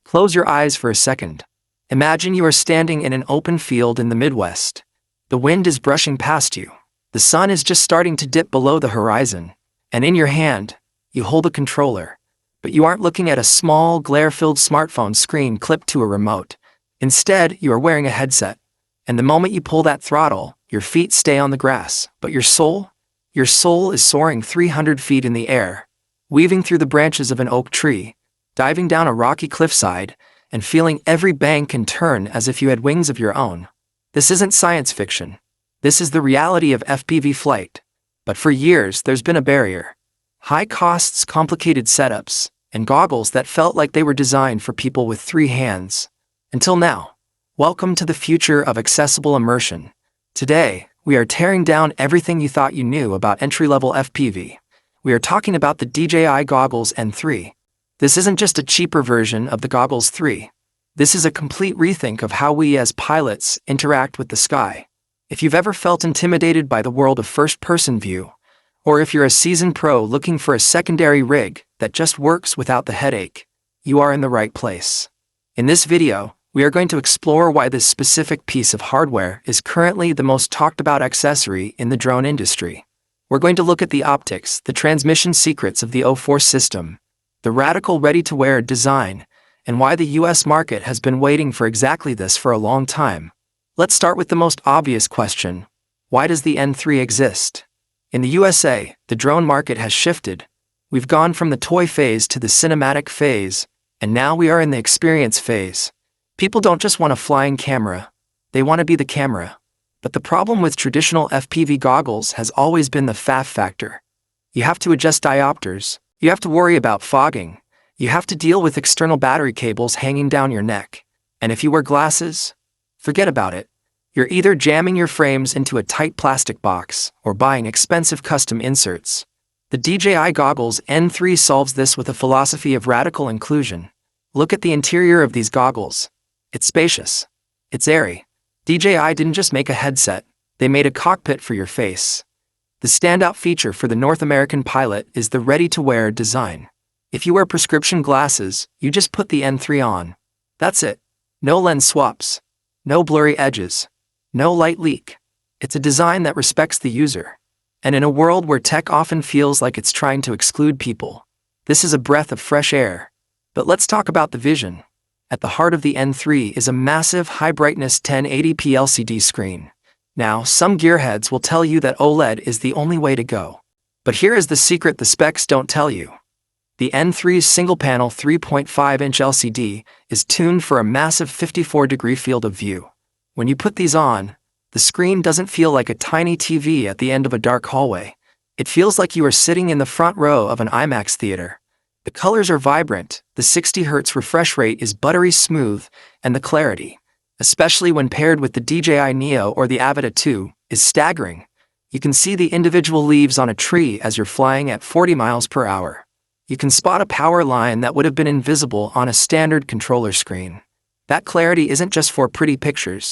Close your eyes for a second. Imagine you are standing in an open field in the Midwest. The wind is brushing past you. The sun is just starting to dip below the horizon. And in your hand, you hold a controller. But you aren't looking at a small, glare-filled smartphone screen clipped to a remote. Instead, you are wearing a headset. And the moment you pull that throttle, your feet stay on the grass. But your soul is soaring 300 feet in the air, weaving through the branches of an oak tree, diving down a rocky cliffside, and feeling every bank and turn as if you had wings of your own. This isn't science fiction. This is the reality of FPV flight. But for years, there's been a barrier. High costs, complicated setups, and goggles that felt like they were designed for people with 3 hands. Until now. Welcome to the future of accessible immersion. Today, we are tearing down everything you thought you knew about entry-level FPV. We are talking about the DJI Goggles N3. This isn't just a cheaper version of the Goggles 3. This is a complete rethink of how we as pilots interact with the sky. If you've ever felt intimidated by the world of first-person view, or if you're a seasoned pro looking for a secondary rig that just works without the headache, you are in the right place. In this video, we are going to explore why this specific piece of hardware is currently the most talked about accessory in the drone industry. We're going to look at the optics, the transmission secrets of the O4 system, the radical ready-to-wear design, and why the US market has been waiting for exactly this for a long time. Let's start with the most obvious question. Why does the N3 exist? In the USA, the drone market has shifted. We've gone from the toy phase to the cinematic phase, and now we are in the experience phase. People don't just want a flying camera, they want to be the camera. But the problem with traditional FPV goggles has always been the FAF factor. You have to adjust diopters, you have to worry about fogging, you have to deal with external battery cables hanging down your neck. And if you wear glasses, forget about it. You're either jamming your frames into a tight plastic box or buying expensive custom inserts. The DJI Goggles N3 solves this with a philosophy of radical inclusion. Look at the interior of these goggles. It's spacious. It's airy. DJI didn't just make a headset, they made a cockpit for your face. The standout feature for the North American pilot is the ready-to-wear design. If you wear prescription glasses, you just put the N3 on. That's it. No lens swaps. No blurry edges. No light leak. It's a design that respects the user. And in a world where tech often feels like it's trying to exclude people, this is a breath of fresh air. But let's talk about the vision. At the heart of the N3 is a massive high-brightness 1080p LCD screen. Now, some gearheads will tell you that OLED is the only way to go. But here is the secret the specs don't tell you. The N3's single-panel 3.5-inch LCD is tuned for a massive 54-degree field of view. When you put these on, the screen doesn't feel like a tiny TV at the end of a dark hallway. It feels like you are sitting in the front row of an IMAX theater. The colors are vibrant, the 60 Hz refresh rate is buttery smooth, and the clarity, especially when paired with the DJI Neo or the Avata 2, is staggering. You can see the individual leaves on a tree as you're flying at 40 miles per hour. You can spot a power line that would have been invisible on a standard controller screen. That clarity isn't just for pretty pictures.